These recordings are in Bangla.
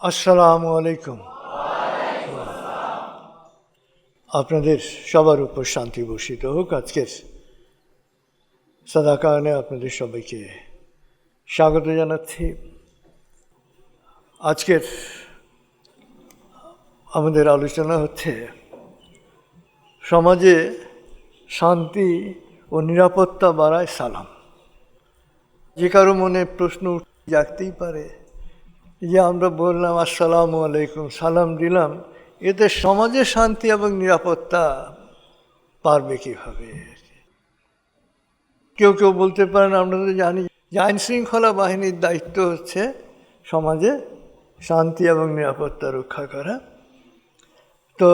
আসসালামু আলাইকুম। আপনাদের সবার উপর শান্তি বর্ষিত হোক। আজকের সাদাকানে আপনাদের সবাইকে স্বাগত জানাচ্ছি। আজকের আমাদের আলোচনা হচ্ছে সমাজে শান্তি ও নিরাপত্তা বাড়ায় সালাম। যে কারো মনে প্রশ্ন জাগতেই পারে যে আমরা বললাম আসসালামু আলাইকুম, সালাম দিলাম, এতে সমাজে শান্তি এবং নিরাপত্তা পারবে কীভাবে? কেউ কেউ বলতে পারেন আমরা তো জানি যে আইন শৃঙ্খলা বাহিনীর দায়িত্ব হচ্ছে সমাজে শান্তি এবং নিরাপত্তা রক্ষা করা, তো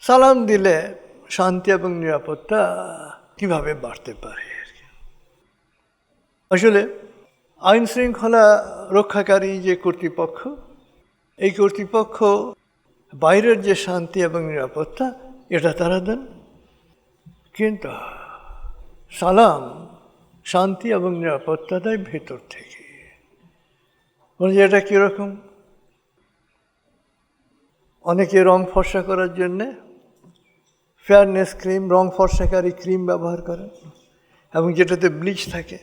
সালাম দিলে শান্তি এবং নিরাপত্তা কীভাবে বাড়তে পারে? আসলে আইন শৃঙ্খলা রক্ষাকারী যে কর্তৃপক্ষ, এই কর্তৃপক্ষ বাইরের যে শান্তি এবং নিরাপত্তা এটা তারা দেন, কিন্তু সালাম শান্তি এবং নিরাপত্তা দেয় ভেতর থেকে। বলছে এটা কীরকম? অনেকে রং ফর্সা করার জন্যে ফেয়ারনেস ক্রিম, রং ফর্সাকারী ক্রিম ব্যবহার করেন এবং যেটাতে ব্লিচ থাকে,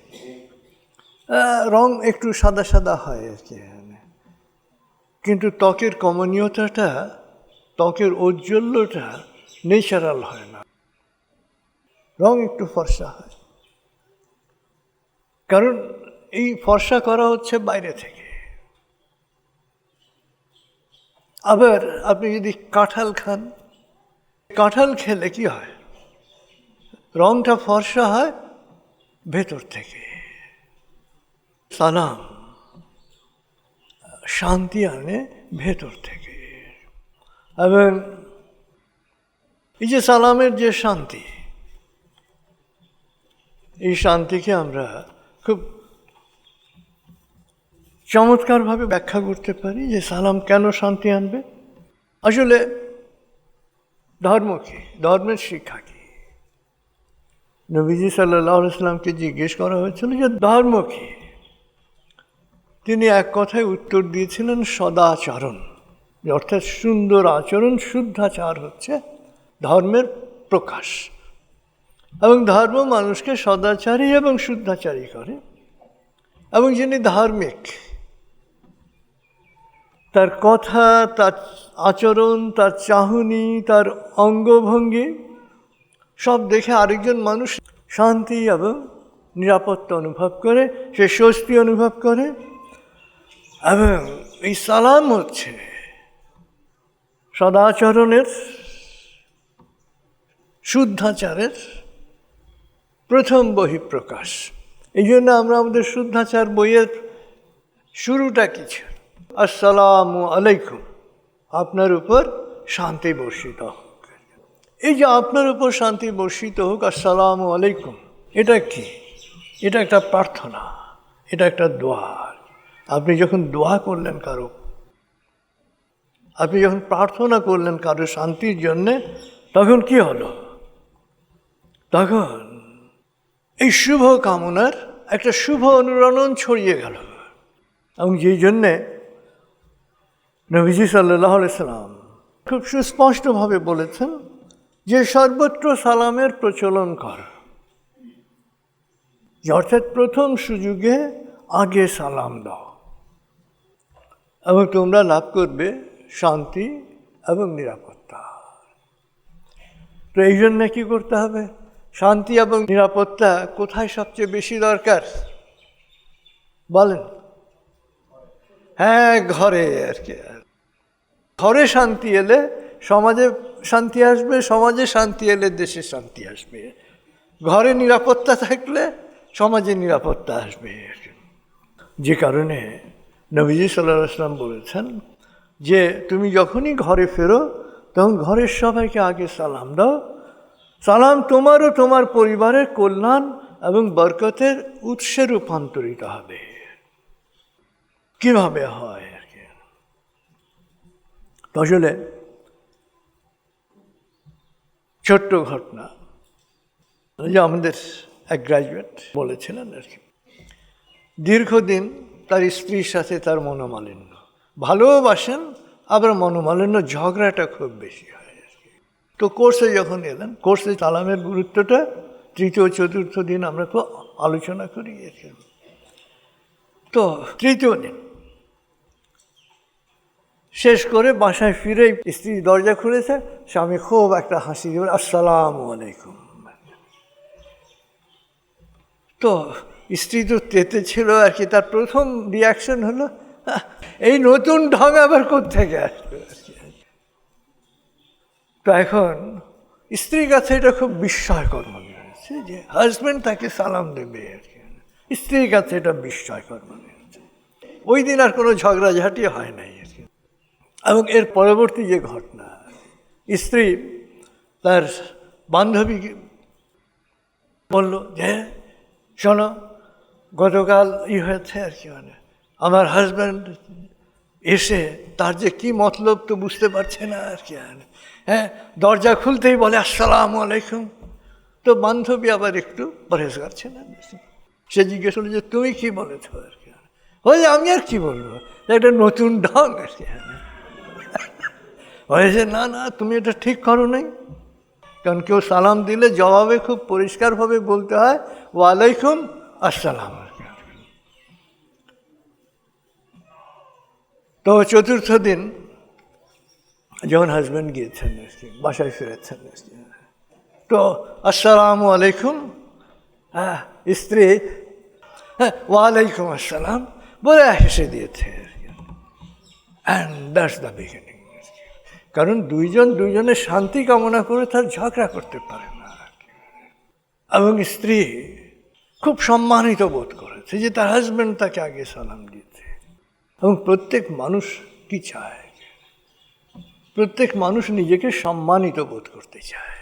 রং একটু সাদা সাদা হয় আর কি, কিন্তু ত্বকের কমনীয়তাটা, ত্বকের ঔজ্জ্বল্যটা ন্যাচারাল হয় না, রং একটু ফর্সা হয়। কারণ এই ফর্সা করা হচ্ছে বাইরে থেকে। আবার আপনি যদি কাঁঠাল খান, কাঁঠাল খেলে কি হয়? রংটা ফর্সা হয় ভেতর থেকে। সালাম শান্তি আনে ভেতর থেকে। এবং এই যে সালামের যে শান্তি, এই শান্তিকে আমরা খুব চমৎকারভাবে ব্যাখ্যা করতে পারি যে সালাম কেন শান্তি আনবে। আসলে ধর্ম কি, ধর্মের শিক্ষা কি? নবীজি সাল্লাল্লাহু আলাইহি ওয়াসাল্লামকে জিজ্ঞেস করা হয়েছিল যে ধর্ম কি? তিনি এক কথায় উত্তর দিয়েছিলেন সদাচরণ, অর্থাৎ সুন্দর আচরণ, শুদ্ধাচার হচ্ছে ধর্মের প্রকাশ। এবং ধর্ম মানুষকে সদাচারী এবং শুদ্ধাচারী করে। এবং যিনি ধার্মিক, তার কথা, তার আচরণ, তার চাহনি, তার অঙ্গভঙ্গি সব দেখে আরেকজন মানুষ শান্তি এবং নিরাপত্তা অনুভব করে, সে স্বস্তি অনুভব করে। এবং এই সালাম হচ্ছে সদাচরণের, শুদ্ধাচারের প্রথম বহিঃপ্রকাশ। এই জন্য আমরা আমাদের শুদ্ধাচার বইয়ের শুরুটা কি ছিল? আসসালামু আলাইকুম, আপনার উপর শান্তি বর্ষিত হোক। এই যে আপনার উপর শান্তি বর্ষিত হোক, আসসালামু আলাইকুম, এটা কি? এটা একটা প্রার্থনা, এটা একটা দোয়া। আপনি যখন দোয়া করলেন কারো, আপনি যখন প্রার্থনা করলেন কারো শান্তির জন্যে, তখন কি হলো? তখন এই শুভ কামনার একটা শুভ অনুরণন ছড়িয়ে গেল। এবং যেই জন্যে নবীজি সাল্লাল্লাহু আলাইহি ওয়াসাল্লাম খুব সুস্পষ্টভাবে বলেছেন যে সর্বত্র সালামের প্রচলন কর, অর্থাৎ প্রথম সুযোগে আগে সালাম দাও এবং তোমরা লাভ করবে শান্তি এবং নিরাপত্তা। তো এই জন্য কী করতে হবে? শান্তি এবং নিরাপত্তা কোথায় সবচেয়ে বেশি দরকার বলেন? হ্যাঁ, ঘরে আর কি। ঘরে শান্তি এলে সমাজে শান্তি আসবে, সমাজে শান্তি এলে দেশে শান্তি আসবে। ঘরে নিরাপত্তা থাকলে সমাজে নিরাপত্তা আসবে। যে কারণে নবীজি সাল্লাল্লাহু আলাইহি ওয়াসাল্লাম বলেছেন যে তুমি যখনই ঘরে ফেরো তখন ঘরের সবাইকে আগে সালাম দাও। সালাম তোমার ও তোমার পরিবারের কল্যাণ এবং বরকতের উৎসে রূপান্তরিত হবে। কিভাবে হয় আর কি? আসলে ছোট্ট ঘটনা, যে আমাদের এক গ্র্যাজুয়েট বলেছিলেন আর কি, দীর্ঘদিন তার স্ত্রীর সাথে তার মনোমালিন্য, ভালোবাসেন, আবার মনোমালিন্য ঝগড়াটা খুব বেশি হয় আর কি। তো কোর্সে যখন এলেন, কোর্সে সালামের গুরুত্বটা তৃতীয় চতুর্থ দিন আমরা খুব আলোচনা করি। তো তৃতীয় দিন শেষ করে বাসায় ফিরে স্ত্রী দরজা খুলেছে, স্বামী খুব একটা হাসি দিয়ে আসসালামু আলাইকুম। তো স্ত্রী তো তেতে ছিল আর কি, তার প্রথম রিয়াকশন হলো এই নতুন ঢং আবার কোত্থেকে আসবে। তো এখন স্ত্রীর কাছে এটা খুব বিস্ময়কর মনে হয়েছে যে হাজব্যান্ড তাকে সালাম দেবে আর কি, স্ত্রীর কাছে এটা বিস্ময়কর মনে হয়েছে। ওই দিন আর কোনো ঝগড়াঝাটি হয় নাই আর কি। এবং এর পরবর্তী যে ঘটনা, স্ত্রী তার বান্ধবী বলল যে শোনো, গতকাল হয়েছে আর কি, মানে আমার হাজব্যান্ড এসে তার যে কি মতলব তো বুঝতে পারছে না আর কি। হ্যাঁ, দরজা খুলতেই বলে আসসালামু আলাইকুম। তো বান্ধবী আবার একটু পরেজগার ছিলেন, সে জিজ্ঞেস করলো যে তুমি কি বলেছ আর কি। বলে আমি আর কি বলবো, একটা নতুন ঢং আর কি। বলেছে না না, তুমি এটা ঠিক করো নাই। কারণ কেউ সালাম দিলে জবাবে খুব পরিষ্কারভাবে বলতে হয় ওয়ালাইকুম আসসালাম। তো চতুর্থ দিন যখন হাজব্যান্ড গিয়েছেন বাসায় ফিরেছেন, তো আসসালামু আলাইকুম, হ্যাঁ স্ত্রী হ্যাঁ ওয়ালাইকুম আসসালাম বলে হেসে দিয়েছে। And that's the beginning. কারণ দুইজনের শান্তি কামনা করে তার ঝগড়া করতে পারে না। এবং স্ত্রী খুব সম্মানিত বোধ করেছে যে তার হাজব্যান্ড তাকে আগে সালাম দিয়েছে। এবং প্রত্যেক মানুষ কি চায়, প্রত্যেক মানুষ নিজেকে সম্মানিত বোধ করতে চায়,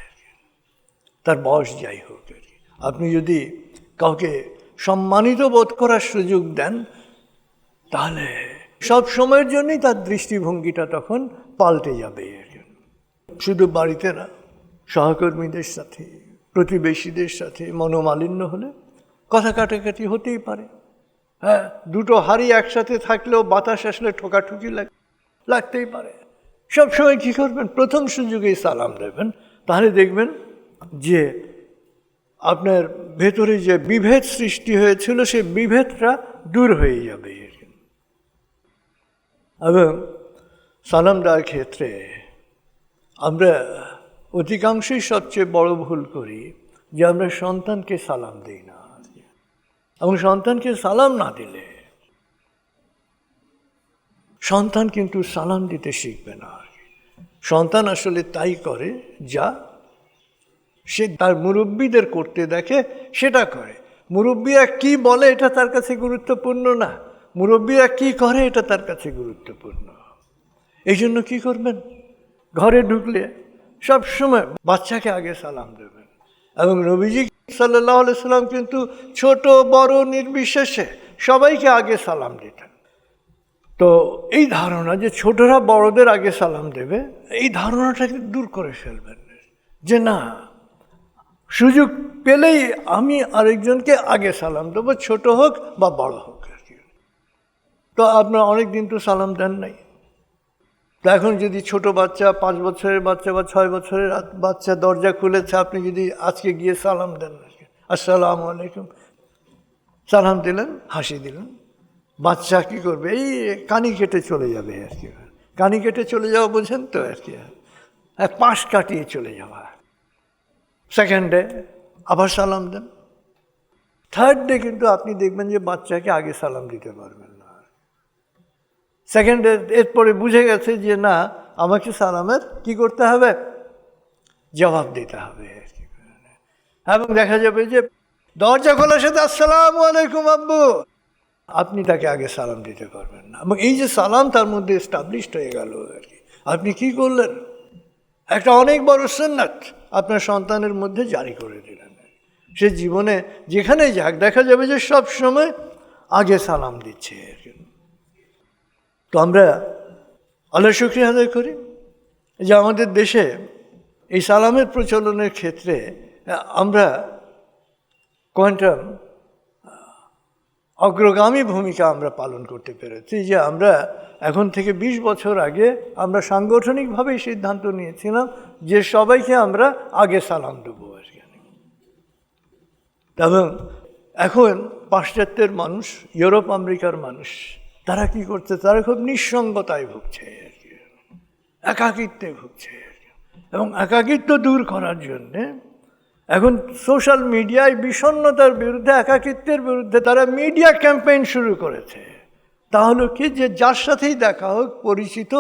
তার বয়স যাই হোক। আপনি যদি কাউকে সম্মানিত বোধ করার সুযোগ দেন, তাহলে সব সময়ের জন্যই তার দৃষ্টিভঙ্গিটা তখন পাল্টে যাবে। শুধু বাড়িতে না, সহকর্মীদের সাথে, প্রতিবেশীদের সাথে মনোমালিন্য হলে কথা কাটাকাটি হতেই পারে। হ্যাঁ, দুটো হাড়ি একসাথে থাকলেও বাতাস আসলে ঠোকাঠুকি লাগতেই পারে। সবসময় কী করবেন, প্রথম সুযোগেই সালাম দেবেন, তাহলে দেখবেন যে আপনার ভেতরে যে বিভেদ সৃষ্টি হয়েছিল সেই বিভেদটা দূর হয়ে যাবে। এবং সালাম দেওয়ার ক্ষেত্রে আমরা অধিকাংশই সবচেয়ে বড় ভুল করি যে আমরা সন্তানকে সালাম দিই না। এবং সন্তানকে সালাম না দিলে সন্তান কিন্তু সালাম দিতে শিখবে না। সন্তান আসলে তাই করে যা সে তার মুরব্বীদের করতে দেখে সেটা করে। মুরব্বীরা কি বলে এটা তার কাছে গুরুত্বপূর্ণ না, মুরব্বীরা কি করে এটা তার কাছে গুরুত্বপূর্ণ। এই জন্য কী করবেন, ঘরে ঢুকলে সবসময় বাচ্চাকে আগে সালাম দেবেন। এবং নবীজি সাল্লাল্লাহু আলাইহি সাল্লাম কিন্তু ছোট বড় নির্বিশেষে সবাইকে আগে সালাম দিতেন। তো এই ধারণা যে ছোটরা বড়দের আগে সালাম দেবে, এই ধারণাটাকে দূর করে ফেলবেন যে না, সুযোগ পেলেই আমি আরেকজনকে আগে সালাম দেবো, ছোট হোক বা বড় হোক। তো আপনার অনেক দিন তো সালাম দেন নাই। তো এখন যদি ছোট বাচ্চা, 5 বছরের বাচ্চা বা 6 বছরের বাচ্চা দরজা খুলেছে, আপনি যদি আজকে গিয়ে সালাম দেন, আসসালামু আলাইকুম সালাম দিলেন, হাসি দিলেন, বাচ্চা কী করবে, এই কানি কেটে চলে যাবে আর কি। কানি কেটে চলে যাওয়া বোঝেন তো আর কি, পাশ কাটিয়ে চলে যাওয়া। সেকেন্ড ডে আবার সালাম দেন, থার্ড ডে কিন্তু আপনি দেখবেন যে বাচ্চাকে আগে সালাম দিতে পারবেন না। সেকেন্ড ডে এরপরে বুঝে গেছে যে না, আমাকে সালামের কি করতে হবে, জবাব দিতে হবে। এবং দেখা যাবে যে দরজা খোলার সাথে আসসালামু আলাইকুম আব্বু, আপনি তাকে আগে সালাম দিতে পারবেন না। এবং এই যে সালাম তার মধ্যে এস্টাবলিশড হয়ে গেল আর কি, আপনি কি করলেন, একটা অনেক বড় সুন্নাত আপনার সন্তানের মধ্যে জারি করে দিলেন। সে জীবনে যেখানে যাক দেখা যাবে যে সব সময় আগে সালাম দিচ্ছে। তো আমরা আল্লাহর শুকরিয়া আদায় করি যে আমাদের দেশে এই সালামের প্রচলনের ক্ষেত্রে আমরা কোয়ান্টাম অগ্রগামী ভূমিকা আমরা পালন করতে পেরেছি, যে আমরা এখন থেকে 20 বছর আগে আমরা সাংগঠনিকভাবেই সিদ্ধান্ত নিয়েছিলাম যে সবাইকে আমরা আগে সালাম দেবো আর কি। এবং এখন পাশ্চাত্যের মানুষ, ইউরোপ আমেরিকার মানুষ, তারা কি করছে, তারা খুব নিঃসঙ্গতায় ভুগছে আর কি, একাকিত্বে ভুগছে আর কি। এবং একাকিত্ব দূর করার জন্যে এখন সোশ্যাল মিডিয়ায় বিষণ্ণতার বিরুদ্ধে, একাকিত্বের বিরুদ্ধে তারা মিডিয়া ক্যাম্পেইন শুরু করেছে। তাহলে কি, যে যার সাথেই দেখা হোক, পরিচিত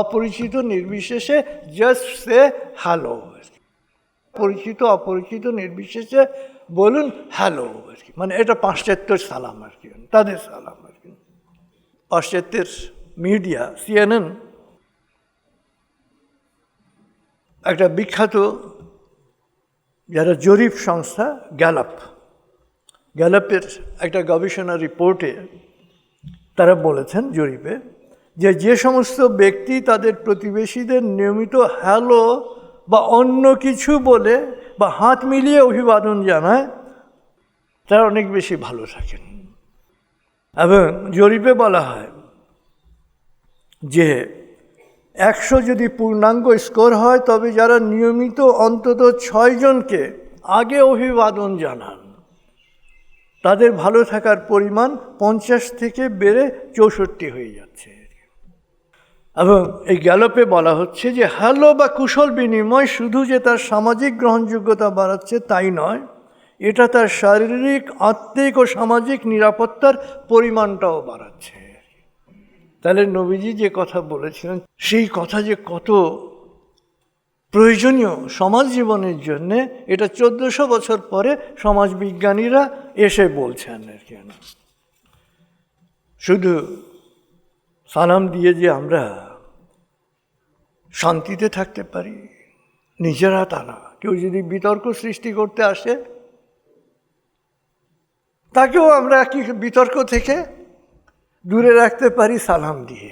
অপরিচিত নির্বিশেষে, জাস্ট সে হ্যালো, পরিচিত অপরিচিত নির্বিশেষে বলুন হ্যালো আর কি। মানে এটা পাশ্চাত্যের সালাম আর কি, তাদের সালাম আর কি। পাশ্চাত্যের মিডিয়া CNN একটা বিখ্যাত যারা জরিপ সংস্থা গ্যালাপের একটা গবেষণা রিপোর্টে তারা বলেছেন জরিপে, যে সমস্ত ব্যক্তি তাদের প্রতিবেশীদের নিয়মিত হ্যালো বা অন্য কিছু বলে বা হাত মিলিয়ে অভিবাদন জানায়, তারা অনেক বেশি ভালো থাকেন। এবং জরিপে বলা হয় যে 100 যদি পূর্ণাঙ্গ স্কোর হয়, তবে যারা নিয়মিত অন্তত 6 জনকে আগে অভিবাদন জানান, তাদের ভালো থাকার পরিমাণ 50 থেকে বেড়ে 64 হয়ে যাচ্ছে। এবং এই গ্যালাপে বলা হচ্ছে যে হ্যালো বা কুশল বিনিময় শুধু যে তার সামাজিক গ্রহণযোগ্যতা বাড়াচ্ছে তাই নয়, এটা তার শারীরিক, আত্মিক ও সামাজিক নিরাপত্তার পরিমাণটাও বাড়াচ্ছে। তাহলে নবীজি যে কথা বলেছিলেন, সেই কথা যে কত প্রয়োজনীয় সমাজ জীবনের জন্যে, এটা 1400 বছর পরে সমাজবিজ্ঞানীরা এসে বলছেন আর কি। শুধু সালাম দিয়ে যে আমরা শান্তিতে থাকতে পারি নিজেরা তা না, কেউ যদি বিতর্ক সৃষ্টি করতে আসে, তাকেও আমরা কি বিতর্ক থেকে দূরে রাখতে পারি সালাম দিয়ে।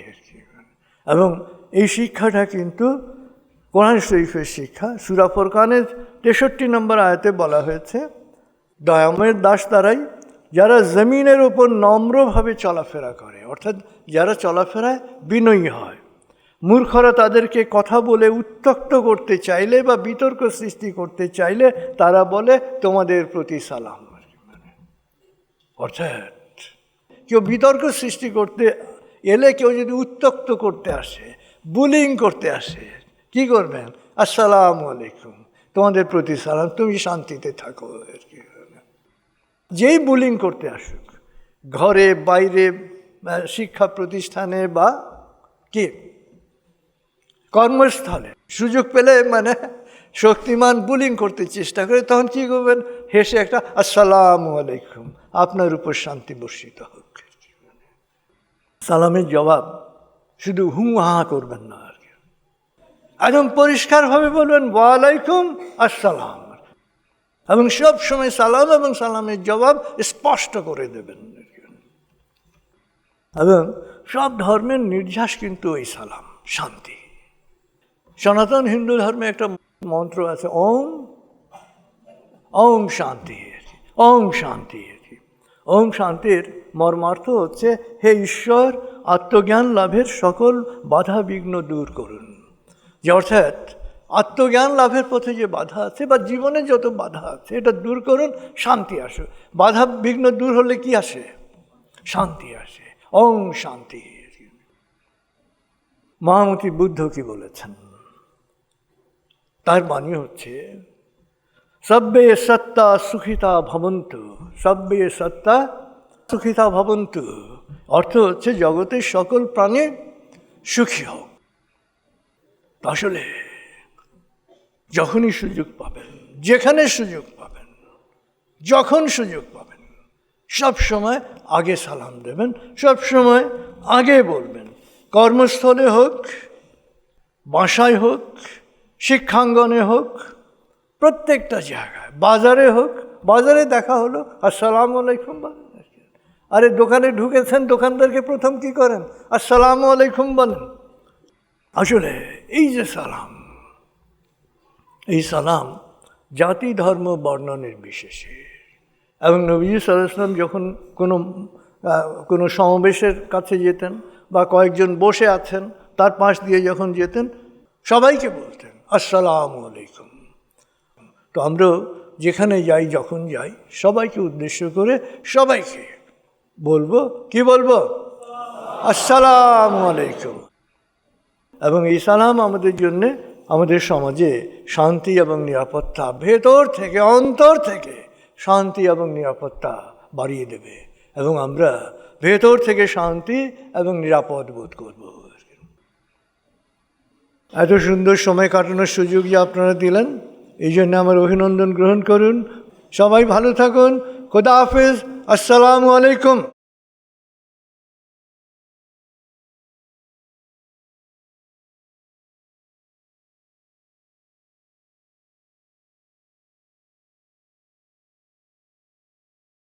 এবং এই শিক্ষাটা কিন্তু কোরআন শরীফের শিক্ষা। সূরা ফুরকানের 63 নম্বর আয়াতে বলা হয়েছে, দয়াময়ের দাস তারাই যারা জমিনের ওপর নম্রভাবে চলাফেরা করে, অর্থাৎ যারা চলাফেরায় বিনয়ী হয়। মূর্খরা তাদেরকে কথা বলে উত্ত্যক্ত করতে চাইলে বা বিতর্ক সৃষ্টি করতে চাইলে তারা বলে তোমাদের প্রতি সালাম। অর্থাৎ কেউ বিতর্ক সৃষ্টি করতে এলে, কেউ যদি উত্ত্যক্ত করতে আসে, বুলিং করতে আসে, কি করবেন? আসসালামু আলাইকুম, তোমাদের প্রতি সালাম, তুমি শান্তিতে থাকো আর কি। যেই বুলিং করতে আসুক, ঘরে বাইরে, শিক্ষা প্রতিষ্ঠানে বা কি কর্মস্থলে, সুযোগ পেলে মানে শক্তিমান বুলিং করতে চেষ্টা করে, তখন কি করবেন? হেসে একটা আসসালামু আলাইকুম, আপনার উপর শান্তি বর্ষিত হোক। সালামের জবাব শুধু হু হা করবেন না আর কি, একদম পরিষ্কারভাবে বলবেন ওয়ালাইকুম আসসালাম, এবং সব সময় সালাম এবং সালামের জবাব স্পষ্ট করে দেবেন। এবং সব ধর্মের নির্যাস কিন্তু ওই সালাম, শান্তি। সনাতন হিন্দু ধর্মে একটা মন্ত্র আছে, ওম ওম শান্তি, ওম শান্তি। ওম শান্তির মর্মার্থ হচ্ছে, হে ঈশ্বর, আত্মজ্ঞান লাভের সকল বাধা বিঘ্ন দূর করুন। যে অর্থাৎ আত্মজ্ঞান লাভের পথে যে বাধা আছে বা জীবনে যত বাধা আছে, এটা দূর করুন, শান্তি আসে। বাধা বিঘ্ন দূর হলে কি আসে? শান্তি আসে। ওম শান্তি। মহামতি বুদ্ধ কি বলেছেন? তার মানে হচ্ছে সব্বে সত্তা সুখিতা ভবন্তু, সব্বে সত্তা সুখিতা ভবন্তু। অর্থ হচ্ছে জগতের সকল প্রাণী সুখী হোক। আসলে যখনই সুযোগ পাবেন, যেখানে সুযোগ পাবেন, যখন সুযোগ পাবেন, সব সময় আগে সালাম দেবেন, সব সময় আগে বলবেন। কর্মস্থলে হোক, বাসায় হোক, শিক্ষাঙ্গনে হোক, প্রত্যেকটা জায়গায়, বাজারে হোক, বাজারে দেখা হলো আসসালামু আলাইকুম বলেন। আরে দোকানে ঢুকেছেন, দোকানদারকে প্রথম কি করেন? আসসালামু আলাইকুম বলেন। আসলে এই যে সালাম, এই সালাম জাতি ধর্ম বর্ণ নির্বিশেষে। এবং নবী সাল্লাল্লাহু আলাইহি ওয়াসাল্লাম যখন কোনো কোনো সমাবেশের কাছে যেতেন বা কয়েকজন বসে আছেন তার পাশ দিয়ে যখন যেতেন সবাইকে বলতেন আসসালামু আলাইকুম। তো আমরা যেখানে যাই যখন যাই সবাইকে উদ্দেশ্য করে সবাইকে বলবো, কি বলবো? আসসালামু আলাইকুম। এবং এই সালাম আমাদের জন্যে আমাদের সমাজে শান্তি এবং নিরাপত্তা, ভেতর থেকে অন্তর থেকে শান্তি এবং নিরাপত্তা বাড়িয়ে দেবে এবং আমরা ভেতর থেকে শান্তি এবং নিরাপদ বোধ করব। এত সুন্দর সময় কাটানোর সুযোগ যে আপনারা দিলেন, এই জন্য আমার অভিনন্দন গ্রহণ করুন। সবাই ভালো থাকুন। খোদা হাফেজ। আসসালামু আলাইকুম।